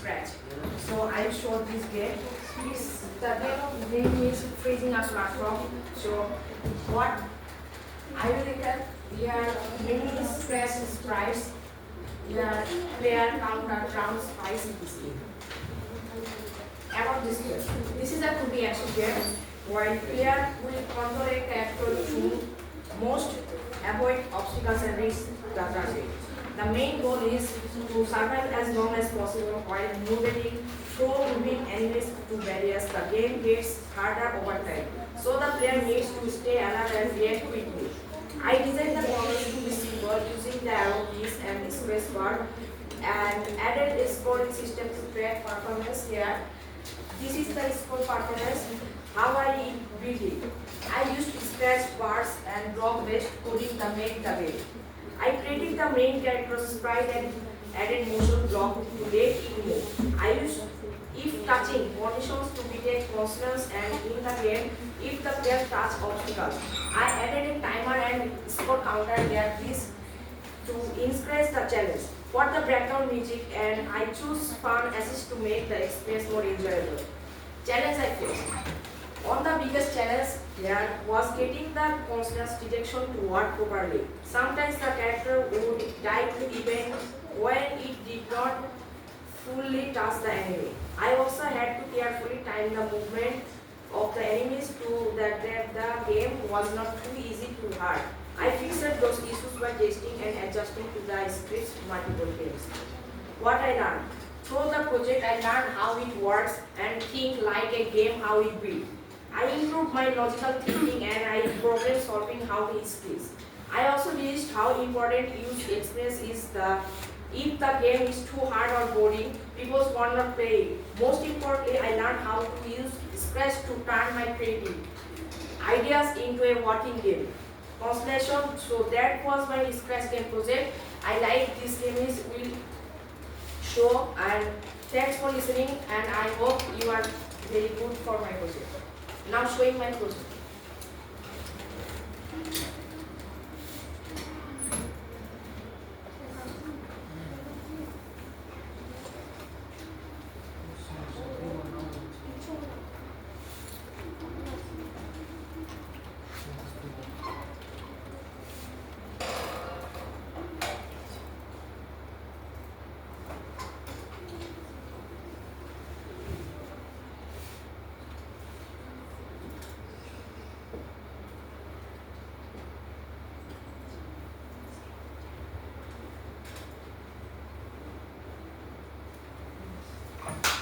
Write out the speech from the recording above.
scratch. So I showed this game. The game is freezing us platform. So what I will recap, we are many scratch sprites. We are player counter rounds spice in this game. About this game, this is a 2D action game where player will control a character through most avoid obstacles and risks that are there. The main goal is to survive as long as possible while moving enemies to barriers. The game gets harder over time, so the player needs to stay alert and react quickly. I designed the controls to be simple using the arrow keys and space bar and added a scoring system to track performance here. This is the score performance, how I built it. I used scratch bars and block-based coding to make the game. I created the main character sprite and added motion block to let it move. I used if touching conditions to detect constants and in the game, if the player touch obstacles. I added a timer and score counter here, this to increase the challenge. For the background music and I choose fun assist to make the experience more enjoyable. Challenge I faced. On the biggest challenge here was getting the constants detection to work properly. Sometimes the character would die to event when it did not fully touch the enemy. I also had to carefully time the movement of the enemies to that the game was not too easy to hard. I fixed those issues by testing and adjusting to the scripts multiple times. What I learned? Through the project I learned how it works and think like a game how it builds. I improved my logical thinking and I problem solving how it skills. I also realized how important use experience is if the game is too hard or boring, people will not play it. Most importantly, I learned how to use Scratch to turn my creative ideas into a working game. Constellation, so that was my Scratch game project. I like this game will show and thanks for listening and I hope you are very good for my project. Now showing my project.